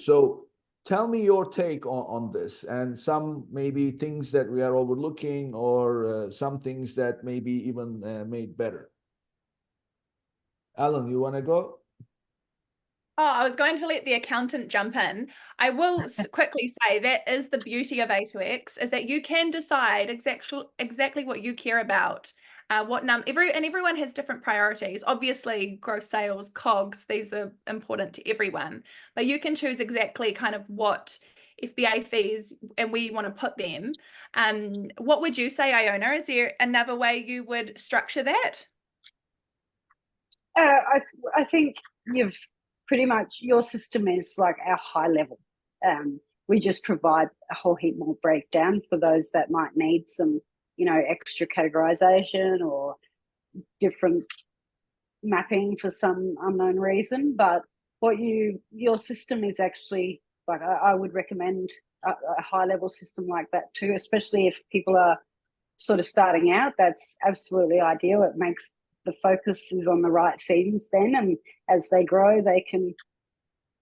So tell me your take on this and some maybe things that we are overlooking or some things that maybe even made better. Alan, you want to go? Oh, I was going to let the accountant jump in. I will quickly say that is the beauty of A2X is that you can decide exactly what you care about. What everyone has different priorities. Obviously, gross sales, COGS, these are important to everyone, but you can choose exactly kind of what FBA fees and where you want to put them. What would you say, Iona? Is there another way you would structure that? I think you've pretty much, your system is like our high level. We just provide a whole heap more breakdown for those that might need some, extra categorization or different mapping for some unknown reason. But your system is actually like, I would recommend a high level system like that too, especially if people are sort of starting out. That's absolutely ideal. It makes the focus is on the right things then, and as they grow they can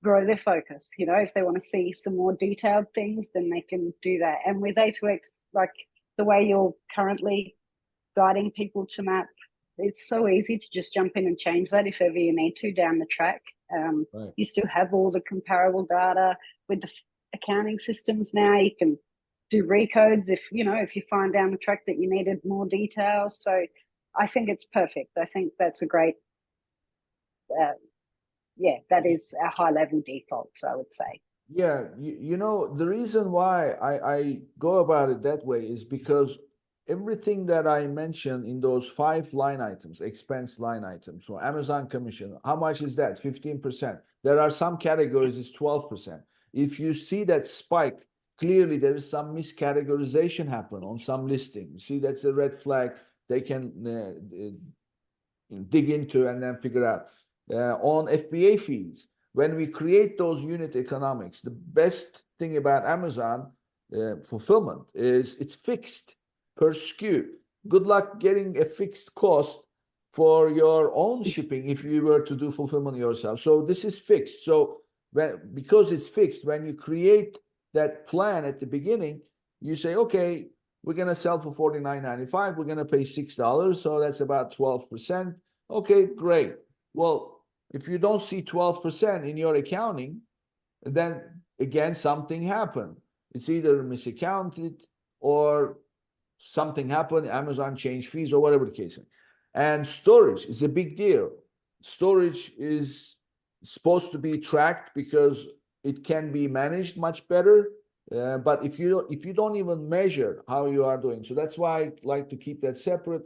grow their focus. If they want to see some more detailed things, then they can do that. And with A2X, like the way you're currently guiding people to map, it's so easy to just jump in and change that if ever you need to down the track. Right. You still have all the comparable data with the accounting systems now. You can do recodes if you find down the track that you needed more details. So I think it's perfect. I think that's a great, that is a high level default, so I would say. Yeah, the reason why I go about it that way is because everything that I mentioned in those 5 line items, expense line items, so Amazon commission, how much is that? 15%. There are some categories it's 12%. If you see that spike, clearly there is some miscategorization happen on some listing. You see, that's a red flag they can dig into and then figure out. On FBA fees, when we create those unit economics, the best thing about Amazon fulfillment is it's fixed per SKU. Good luck getting a fixed cost for your own shipping if you were to do fulfillment yourself. So this is fixed. So because it's fixed, when you create that plan at the beginning, you say, okay, we're going to sell for $49.95. We're going to pay $6. So that's about 12%. Okay, great. Well, if you don't see 12% in your accounting, then again, something happened. It's either misaccounted or something happened, Amazon changed fees or whatever the case is. And storage is a big deal. Storage is supposed to be tracked because it can be managed much better. But if you don't even measure how you are doing, so that's why I like to keep that separate.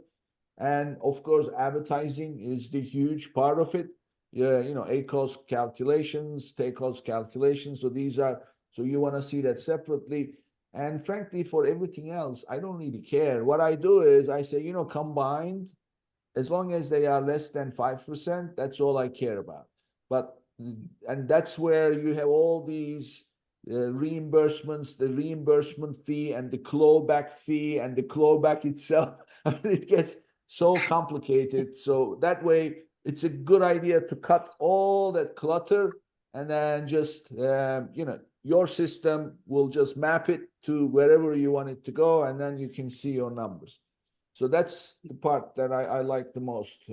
And of course, advertising is the huge part of it. Yeah, ACoS calculations, TACoS calculations. So you want to see that separately. And frankly, for everything else, I don't really care. What I do is I say, combined, as long as they are less than 5%, that's all I care about. And that's where you have all these reimbursements, the reimbursement fee and the clawback fee and the clawback itself. It gets so complicated. So that way, it's a good idea to cut all that clutter and then just, your system will just map it to wherever you want it to go, and then you can see your numbers. So that's the part that I like the most.